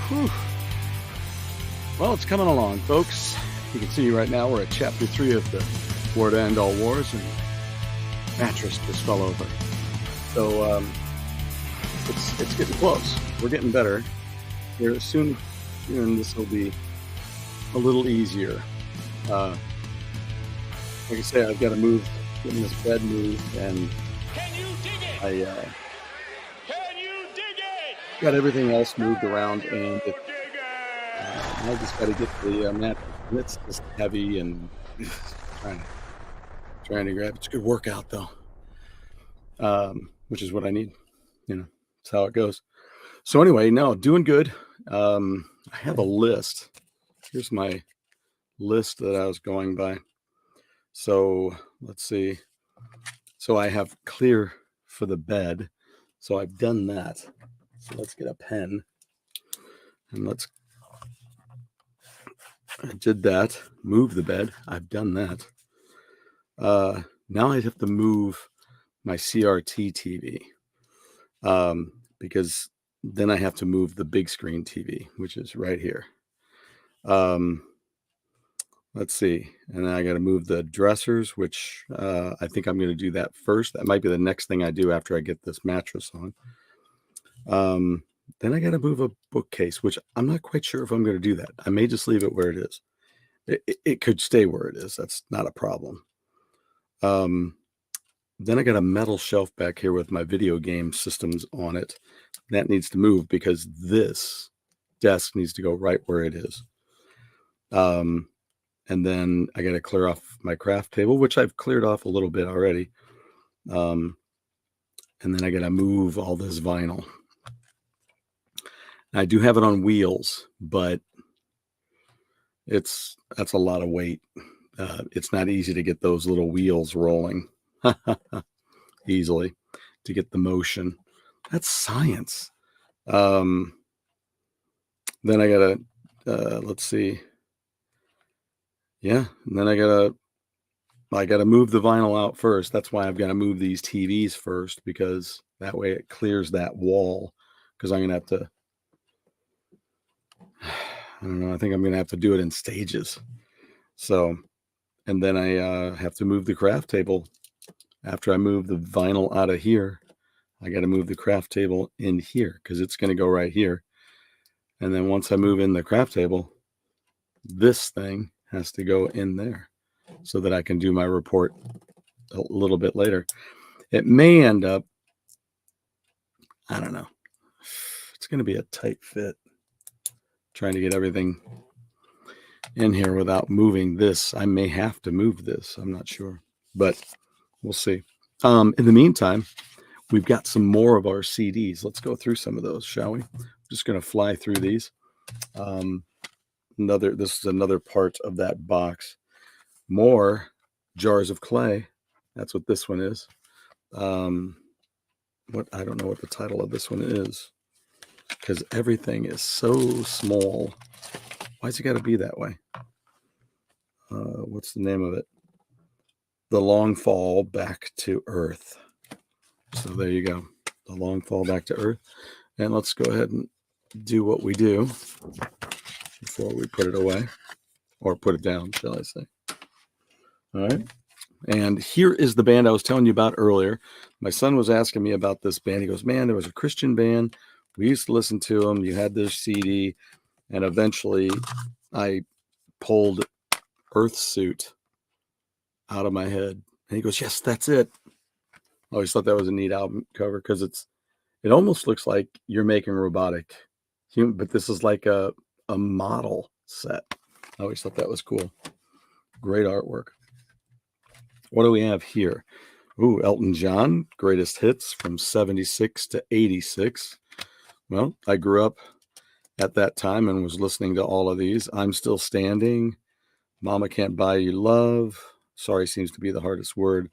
Whew. Well, it's coming along, folks. You can see right now we're at Chapter 3 of the War to End All Wars, and mattress just fell over. So it's getting close. We're getting better. Here soon, and this will be a little easier. Like I say, I've got to getting this bed moved, and I got everything else moved around, and I just got to get the mattress. It's just heavy and trying to grab. It's a good workout though, which is what I need. That's how it goes. So anyway, no, doing good. I have a list. Here's my list that I was going by. So let's see. So I have clear for the bed. So I've done that. So let's get a pen and I did that. Move the bed. I've done that. Now I have to move my CRT TV because then I have to move the big screen TV, which is right here. Let's see. And then I got to move the dressers, which I think I'm going to do that first. That might be the next thing I do after I get this mattress on. Then I got to move a bookcase, which I'm not quite sure if I'm going to do that. I may just leave it where it is. It could stay where it is. That's not a problem. Then I got a metal shelf back here with my video game systems on it. That needs to move because this desk needs to go right where it is. And then I got to clear off my craft table, which I've cleared off a little bit already. And then I got to move all this vinyl. I do have it on wheels, but that's a lot of weight. It's not easy to get those little wheels rolling easily to get the motion. That's science. Then I gotta let's see. Yeah, and then I gotta move the vinyl out first. That's why I've got to move these TVs first, because that way it clears that wall. Because I'm gonna have to. I don't know. I think I'm going to have to do it in stages. So, and then I have to move the craft table. After I move the vinyl out of here, I got to move the craft table in here because it's going to go right here. And then once I move in the craft table, this thing has to go in there so that I can do my report a little bit later. It may end up, I don't know. It's going to be a tight fit. Trying to get everything in here without moving this. I may have to move this. I'm not sure, but we'll see. In the meantime, we've got some more of our CDs. Let's go through some of those, shall we? I'm just going to fly through these. This is another part of that box. More jars of clay. That's what this one is. I don't know what the title of this one is, because everything is so small. Why's it got to be that way? What's the name of it? The Long Fall Back to Earth. So there you go. The Long Fall Back to Earth. And let's go ahead and do what we do before we put it away, or put it down, shall I say. All right. And here is the band I was telling you about earlier. My son was asking me about this band. He goes, man, there was a Christian band. We used to listen to them. You had this CD. And eventually I pulled Earthsuit out of my head. And he goes, yes, that's it. I always thought that was a neat album cover because it almost looks like you're making robotic human, but this is like a model set. I always thought that was cool. Great artwork. What do we have here? Ooh, Elton John, greatest hits from 76 to 86. Well, I grew up at that time and was listening to all of these. I'm Still Standing, Mama Can't Buy You Love, Sorry Seems to Be the Hardest Word,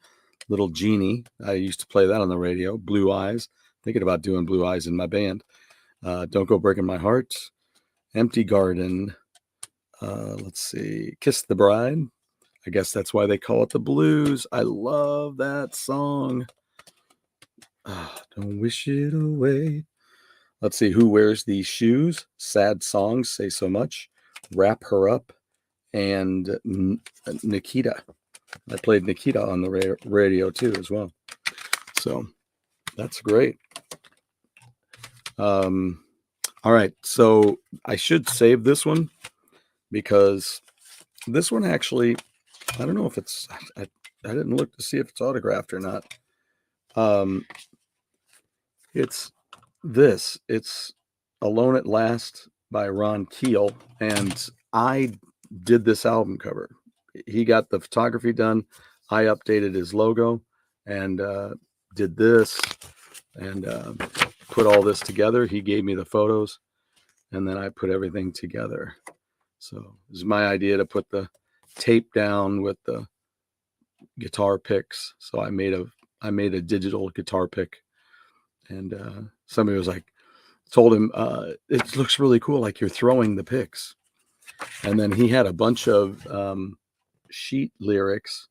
Little Genie. I used to play that on the radio. Blue Eyes, thinking about doing Blue Eyes in my band. Don't Go Breaking My Heart, Empty Garden. Let's see, Kiss the Bride. I guess that's why they call it the blues. I love that song. Don't wish it away. Let's see. Who wears these shoes? Sad songs say so much. Wrap her up. And Nikita. I played Nikita on the radio too as well. So that's great. All right. So I should save this one because this one actually, I don't know if it's, I didn't look to see if it's autographed or not. It's this. It's Alone at Last by Ron Keel. And I did this album cover. He got the photography done. I updated his logo and did this and put all this together. He gave me the photos and then I put everything together. So it was my idea to put the tape down with the guitar picks. So I made a digital guitar pick, and somebody was like, told him it looks really cool, like you're throwing the picks. And then he had a bunch of sheet lyrics,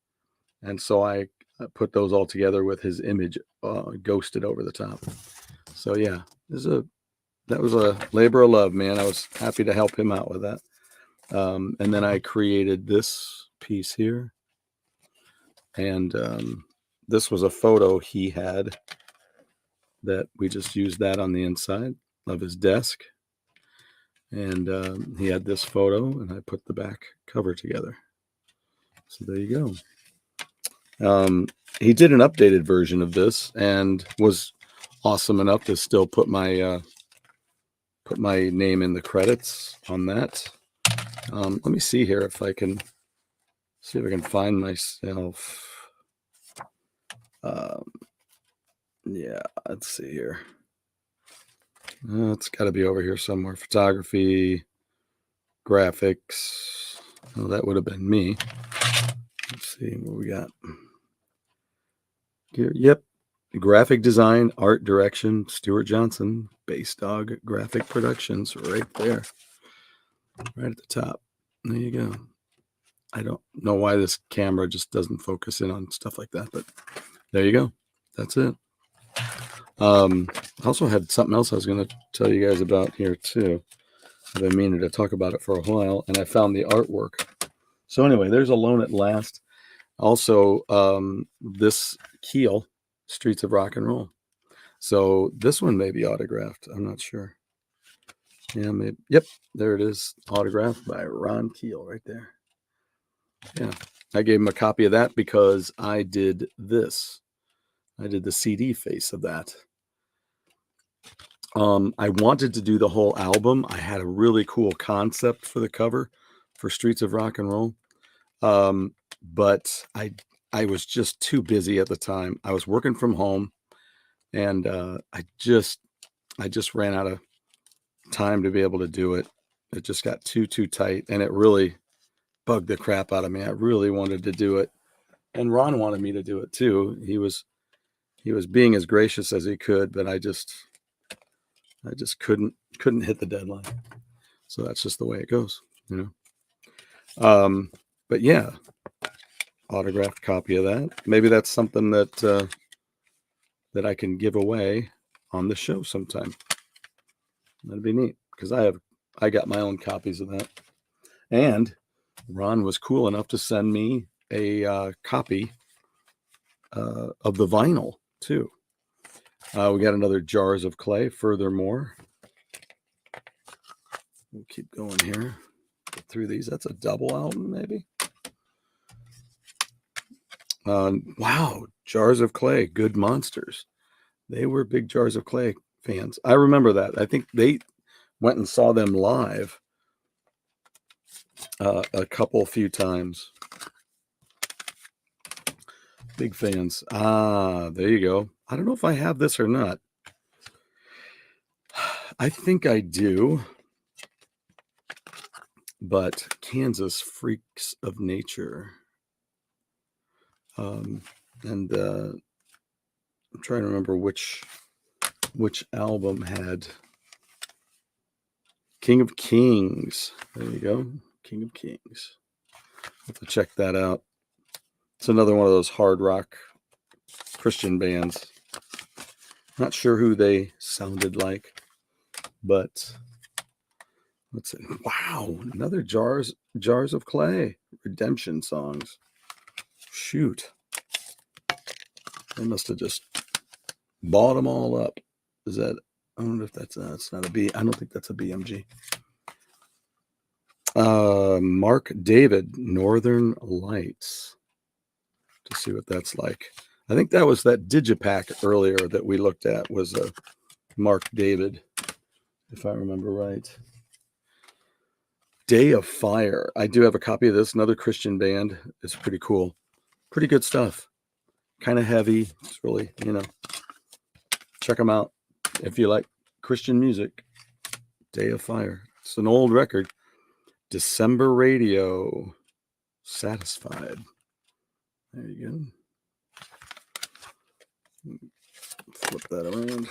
and so I put those all together with his image ghosted over the top. So yeah, that was a labor of love, man. I was happy to help him out with that. And then I created this piece here, and this was a photo he had that we just used that on the inside of his desk. And he had this photo, and I put the back cover together. So there you go. He did an updated version of this and was awesome enough to still put my name in the credits on that. Let me see here if I can find myself. Yeah, let's see here. It's got to be over here somewhere. Photography, graphics. Oh, that would have been me. Let's see what we got here. Yep. Graphic design, art direction, Stuart Johnson, Bass Dog Graphic Productions, right there. Right at the top. There you go. I don't know why this camera just doesn't focus in on stuff like that, but there you go. That's it. I also had something else I was going to tell you guys about here too. I've been meaning to talk about it for a while, and I found the artwork. So anyway, there's Alone at Last. Also, this Keel, Streets of Rock and Roll. So this one may be autographed. I'm not sure. Yeah, maybe. Yep, there it is. Autographed by Ron Keel right there. Yeah, I gave him a copy of that because I did this. I did the CD face of that. I wanted to do the whole album. I had a really cool concept for the cover for Streets of Rock and Roll. But I was just too busy at the time. I was working from home, and I just ran out of time to be able to do it. It just got too tight, and it really bugged the crap out of me. I really wanted to do it, and Ron wanted me to do it too. He was being as gracious as he could, but I just couldn't hit the deadline. So that's just the way it goes, you know. But yeah, autographed copy of that. Maybe that's something that I can give away on the show sometime. That'd be neat because I got my own copies of that. And Ron was cool enough to send me a copy of the vinyl too. We got another Jars of Clay. Furthermore, we'll keep going here. Get through these. That's a double album, maybe. Wow, Jars of Clay, Good Monsters. They were big Jars of Clay fans. I remember that. I think they went and saw them live a few times. Big fans. There you go. I don't know if I have this or not. I think I do. But Kansas Freaks of Nature. And I'm trying to remember which album had King of Kings. There you go. King of Kings. Have to check that out. It's another one of those hard rock Christian bands. Not sure who they sounded like. but let's see. Wow, another jars of clay redemption songs. Shoot, they must have just bought them all up. Is that? I wonder if that's not a B. I don't think that's a BMG. Mark David, Northern Lights. To see what that's like. I think that was that Digipack earlier that we looked at was a Mark David, if I remember right. Day of Fire. I do have a copy of this. Another Christian band. It's pretty cool. Pretty good stuff. Kind of heavy. It's really, check them out if you like Christian music. Day of Fire. It's an old record. December Radio. Satisfied. There you go. Flip that around.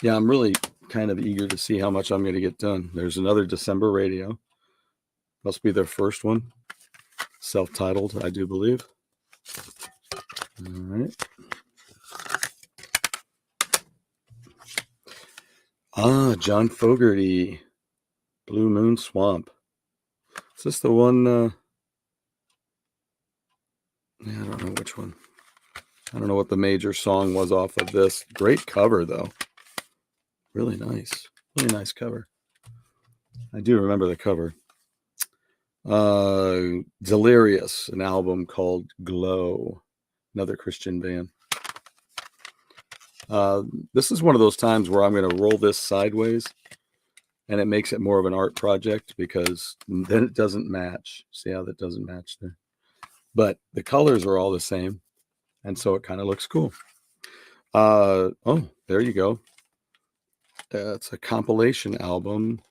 Yeah, I'm really kind of eager to see how much I'm going to get done. There's another December Radio. Must be their first one. Self-titled, I do believe. All right. John Fogerty. Blue Moon Swamp. Is this the one? I don't know which one. I don't know what the major song was off of this. Great cover, though. Really nice. Really nice cover. I do remember the cover. Delirious, an album called Glow. Another Christian band. This is one of those times where I'm going to roll this sideways, and it makes it more of an art project because then it doesn't match. See how that doesn't match there? But the colors are all the same, and so it kind of looks cool. Oh, there you go. It's a compilation album.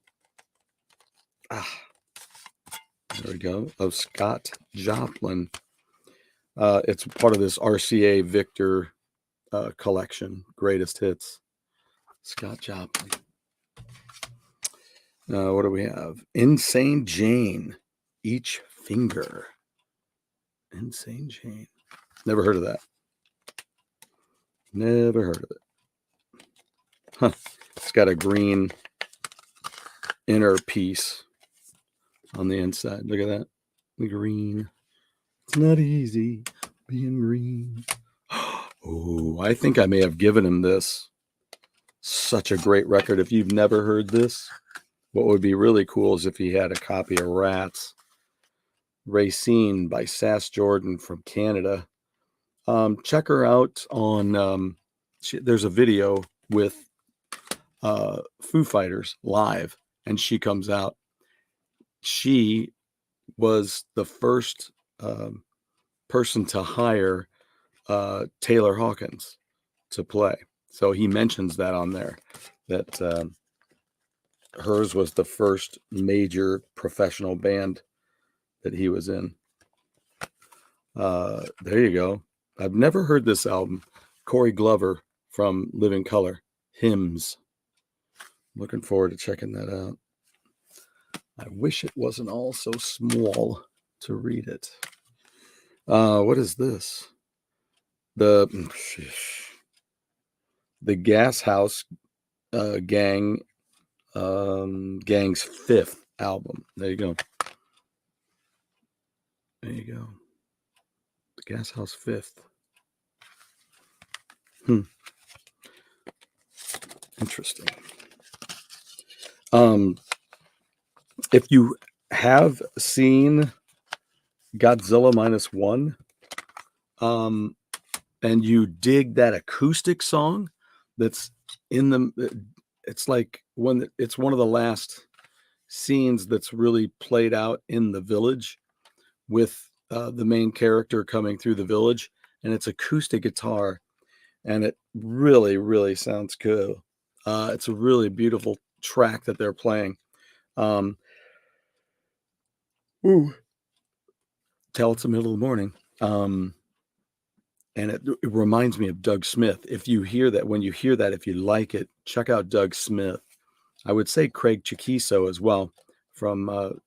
There we go. Of Scott Joplin. It's part of this RCA Victor collection. Greatest hits. Scott Joplin. What do we have? Insane Jane. Each Finger. Insane Jane. Never heard of that. Never heard of it. Huh. It's got a green inner piece on the inside. Look at that. The green. It's not easy being green. Oh, I think I may have given him this. Such a great record. If you've never heard this, what would be really cool is if he had a copy of Rats. Racine by Sass Jordan from Canada. Check her out on, there's a video with Foo Fighters live, and she comes out. She was the first person to hire Taylor Hawkins to play. So he mentions that on there, that hers was the first major professional band that he was in. There you go. I've never heard this album. Corey Glover from Living Color, Hymns. Looking forward to checking that out. I wish it wasn't all so small to read it. What is this? The Gas House Gang's fifth album. There you go. There you go. The Gas House fifth. Interesting. If you have seen Godzilla -1, and you dig that acoustic song that's in the, it's like it's one of the last scenes that's really played out in the village with the main character coming through the village, and it's acoustic guitar, and it really, really sounds cool. It's a really beautiful track that they're playing. Tell it's the middle of the morning. And it reminds me of Doug Smith. If you hear that, when you hear that, if you like it, check out Doug Smith. I would say Craig Chiquiso as well from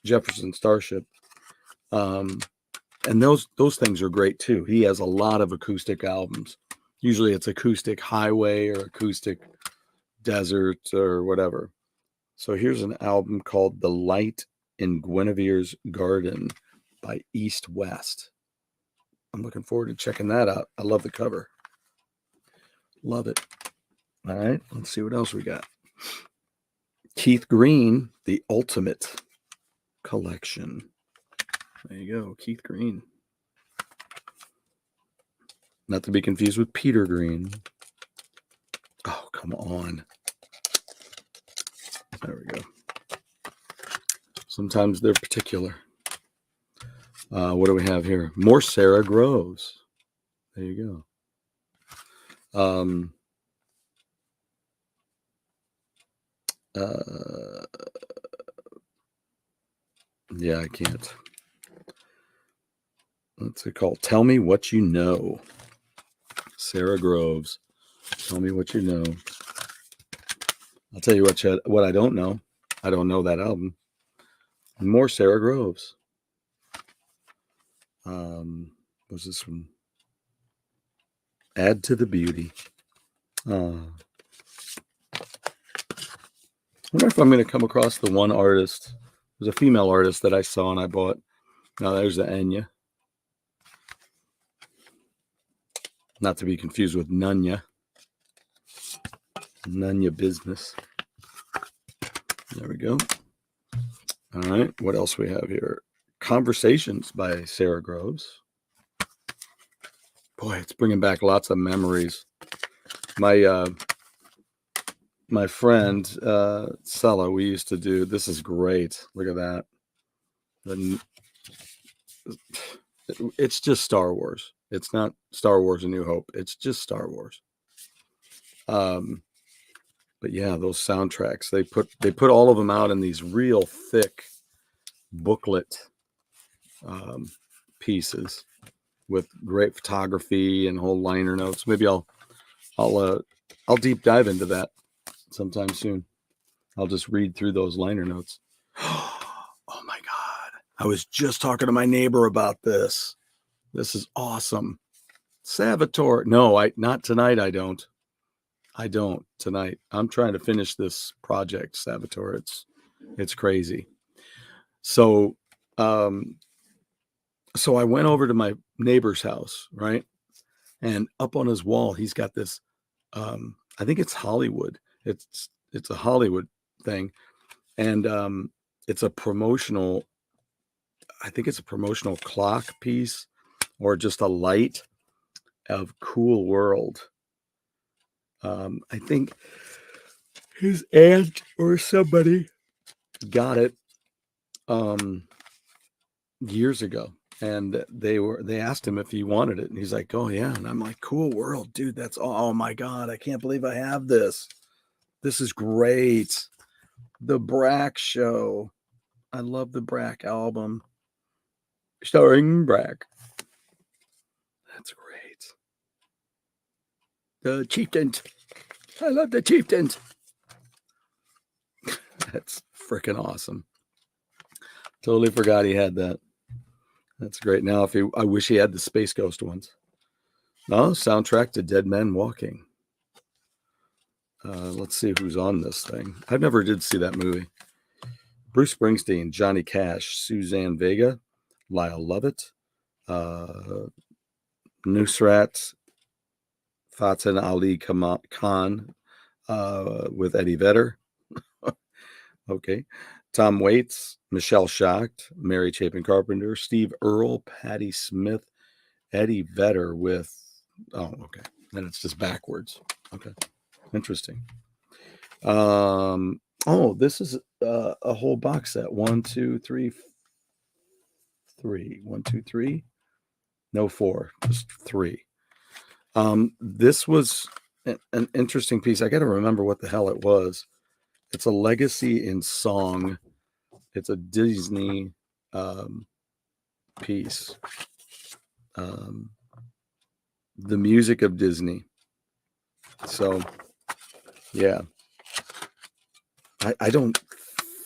Jefferson Starship. And those things are great too. He has a lot of acoustic albums. Usually it's acoustic highway or acoustic desert or whatever. So here's an album called The Light in Guinevere's Garden by East West. I'm looking forward to checking that out. I love the cover. Love it. All right, let's see what else we got. Keith Green, The Ultimate Collection. There you go, Keith Green. Not to be confused with Peter Green. Oh, come on. There we go. Sometimes they're particular. What do we have here? More Sarah Groves. There you go. Yeah, I can't. What's it called? Tell Me What You Know. Sarah Groves. Tell Me What You Know. I'll tell you what, Chet, what I don't know. I don't know that album. More Sarah Groves. What's this one? Add to the Beauty. I wonder if I'm going to come across the one artist. There's a female artist that I saw and I bought. Now there's the Enya. Not to be confused with Nunya. Nunya Business. There we go. All right. What else we have here? Conversations by Sarah Groves. Boy, it's bringing back lots of memories. My friend Sella, we used to do. This is great. Look at that. It's just Star Wars. It's not Star Wars: A New Hope. It's just Star Wars. But yeah, those soundtracks, they put all of them out in these real thick booklet pieces with great photography and whole liner notes. Maybe I'll deep dive into that sometime soon. I'll just read through those liner notes. Oh my God. I was just talking to my neighbor about this. This is awesome. Salvatore. No, not tonight. I don't tonight. I'm trying to finish this project, Salvatore. It's crazy. So I went over to my neighbor's house, right? And up on his wall, he's got this, I think it's Hollywood. It's a Hollywood thing. And it's a promotional, I think it's a promotional clock piece or just a light of Cool World. I think his aunt or somebody got it years ago, and they asked him if he wanted it, and he's like, "Oh yeah." And I'm like, "Cool World, dude, that's oh my God, I can't believe I have this. This is great." The Brack Show. I love the Brack album. Starring Brack. That's great. The Chieftains. I love the Chieftains. That's freaking awesome. Totally forgot he had that. That's great. Now, I wish he had the Space Ghost ones. No, soundtrack to Dead Men Walking. Let's see who's on this thing. I never did see that movie. Bruce Springsteen, Johnny Cash, Suzanne Vega, Lyle Lovett, Nusrat Fateh Ali Khan with Eddie Vedder. Okay. Tom Waits, Michelle Schacht, Mary Chapin Carpenter, Steve Earle, Patti Smith, Eddie Vedder with, oh, okay. Then it's just backwards. Okay. Interesting. This is a whole box set. 1, 2, 3, 3. 1, 2, 3. No, 4. Just 3. This was an interesting piece. I got to remember what the hell it was. It's a Legacy in Song. It's a Disney piece. The music of Disney. So, yeah. I don't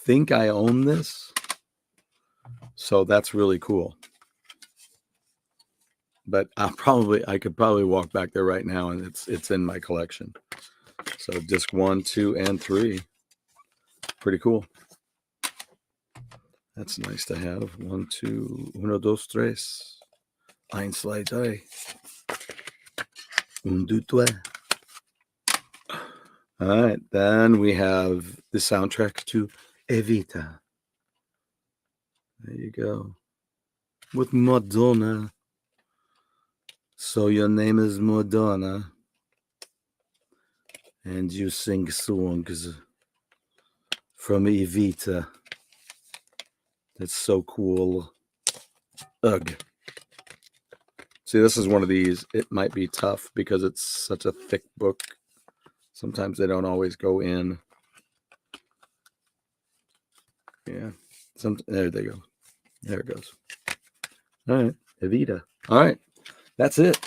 think I own this. So that's really cool. but I could probably walk back there right now, and it's in my collection. So disc 1, 2, and 3, pretty cool. That's nice to have. 1, 2, 1, 2, 3. 1, 2, 3. 1, 2, 3. All right, then we have the soundtrack to Evita. There you go. With Madonna. So your name is Madonna. And you sing songs from Evita. That's so cool. Ugh. See, this is one of these. It might be tough because it's such a thick book. Sometimes they don't always go in. Yeah. There they go. There it goes. All right. Evita. All right. That's it.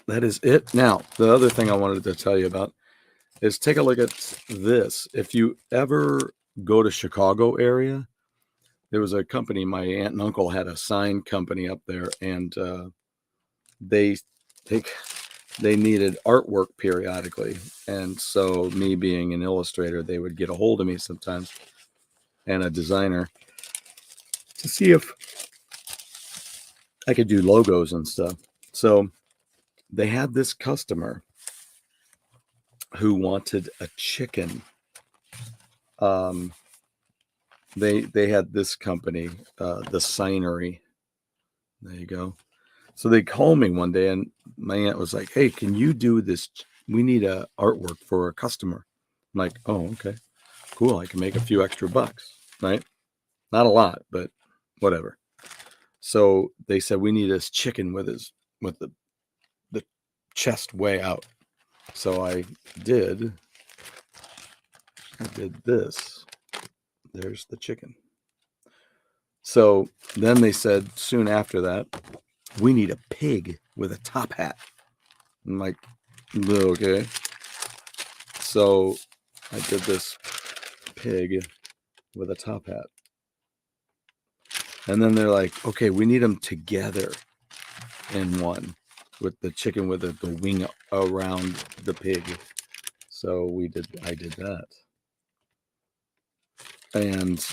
That is it. Now, the other thing I wanted to tell you about is take a look at this. If you ever go to Chicago area, there was a company, my aunt and uncle had a sign company up there, and they needed artwork periodically. And so me being an illustrator, they would get a hold of me sometimes, and a designer, to see if I could do logos and stuff. So they had this customer who wanted a chicken. They had this company, the Signery. There you go. So they called me one day, and my aunt was like, "Hey, can you do this? We need a artwork for a customer." I'm like, "Oh, okay, cool. I can make a few extra bucks, right? Not a lot, but whatever." So they said, "We need this chicken with the chest way out." So I did this. There's the chicken. So then they said soon after that, "We need a pig with a top hat." I'm like, "Okay." So I did this pig with a top hat. And then they're like, "Okay, we need them together in one, with the chicken with the wing around the pig." So I did that. And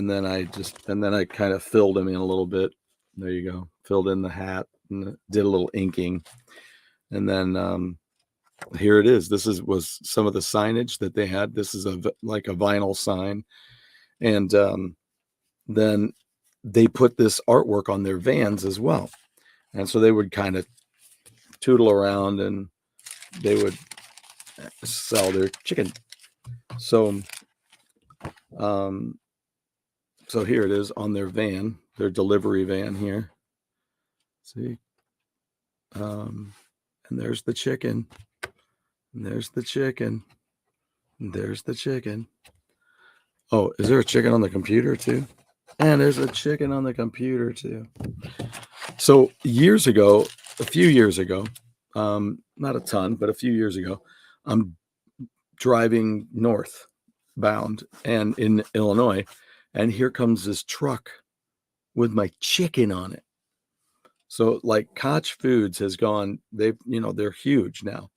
then I kind of filled him in a little bit. There you go. Filled in the hat and did a little inking. And then here it is. This was some of the signage that they had. This is like a vinyl sign. And then they put this artwork on their vans as well. And so they would kind of tootle around and they would sell their chicken. So so here it is on their van, their delivery van here. See? And there's the chicken. And there's the chicken. And there's the chicken. Oh, is there a chicken on the computer too? And there's a chicken on the computer too. So a few years ago, not a ton, but a few years ago, I'm driving northbound and in Illinois, and here comes this truck with my chicken on it. So like Koch Foods has gone, they're huge now.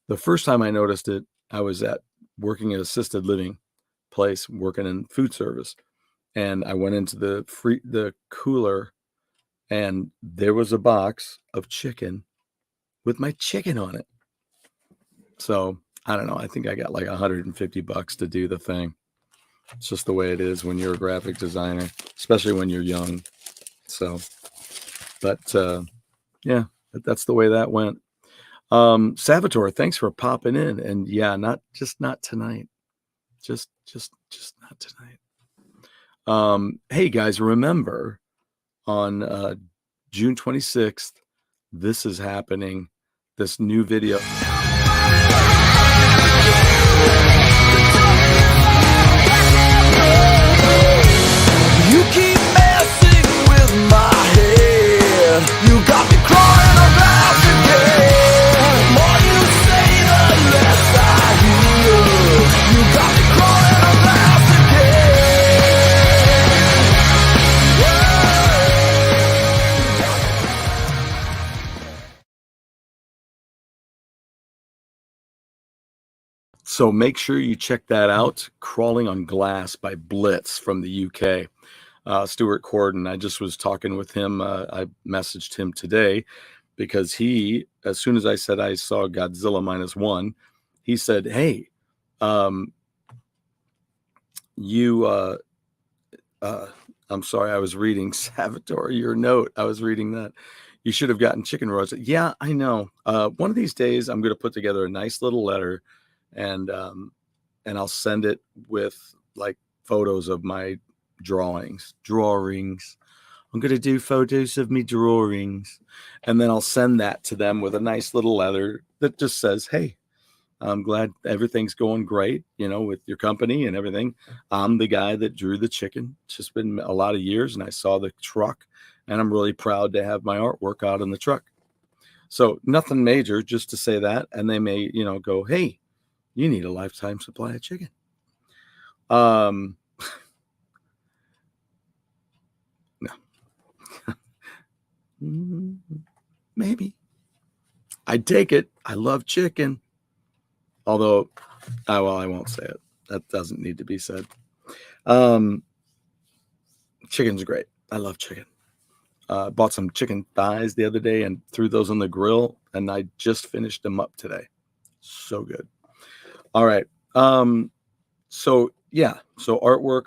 The first time I noticed it, I was working at assisted living place, working in food service. And I went into the cooler, and there was a box of chicken with my chicken on it. So I don't know. I think I got like $150 to do the thing. It's just the way it is when you're a graphic designer, especially when you're young. So, but yeah, that's the way that went. Salvatore, thanks for popping in. And yeah, not tonight. Just not tonight. Hey guys, remember on June 26th, this is happening. This new video. You keep messing with my head. You got me crying about again. The more you say, the less I hear. You got me crying about again. So make sure you check that out. Crawling on Glass by Blitz from the UK. Stuart Corden, I just was talking with him. I messaged him today because he, as soon as I said I saw Godzilla -1, he said, hey, I'm sorry, I was reading Salvatore, your note. I was reading that. You should have gotten chicken roast. Yeah, I know. One of these days, I'm going to put together a nice little letter, and I'll send it with like photos of my drawings. I'm going to do photos of me drawings, and then I'll send that to them with a nice little letter that just says, hey, I'm glad everything's going great, with your company and everything. I'm the guy that drew the chicken. It's just been a lot of years, and I saw the truck, and I'm really proud to have my artwork out in the truck. So nothing major, just to say that. And they may, go, hey, you need a lifetime supply of chicken. No. Maybe. I'd take it. I love chicken. Although, I won't say it. That doesn't need to be said. Chicken's great. I love chicken. Bought some chicken thighs the other day and threw those on the grill, and I just finished them up today. So good. All right. So artwork,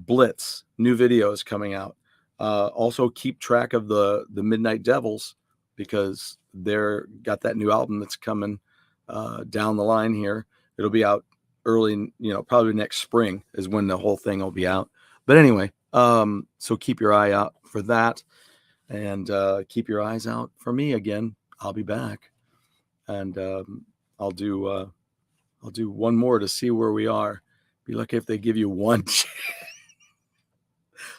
Blitz, new videos coming out. Also keep track of the Midnight Devils, because they're got that new album that's coming down the line here. It'll be out early, probably next spring is when the whole thing will be out. But anyway, so keep your eye out for that, and keep your eyes out for me again. I'll be back, and I'll do one more to see where we are. Be lucky if they give you one.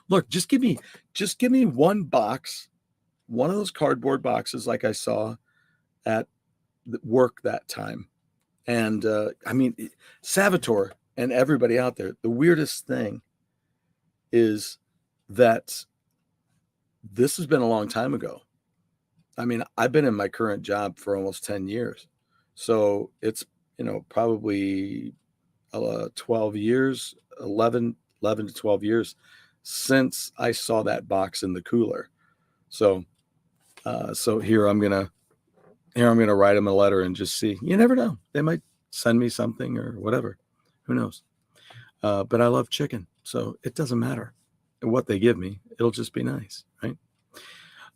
Look, just give me one box, one of those cardboard boxes like I saw at work that time. And Salvatore and everybody out there, the weirdest thing is that this has been a long time ago. I've been in my current job for almost 10 years. So it's, probably 12 years, 11 to 12 years since I saw that box in the cooler. So here I'm going to write them a letter and just see. You never know. They might send me something or whatever. Who knows? But I love chicken, so it doesn't matter what they give me. It'll just be nice, right?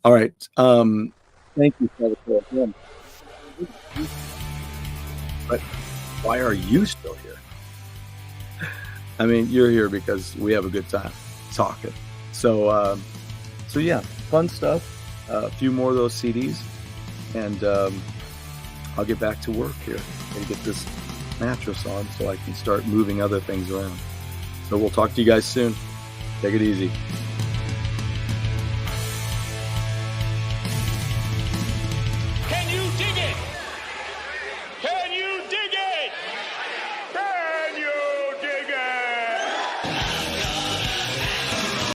All right. Thank you, Salvatore. But why are you still here? You're here because we have a good time talking. So yeah, fun stuff. A few more of those CDs, and I'll get back to work here and get this mattress on so I can start moving other things around. So we'll talk to you guys soon. Take it easy.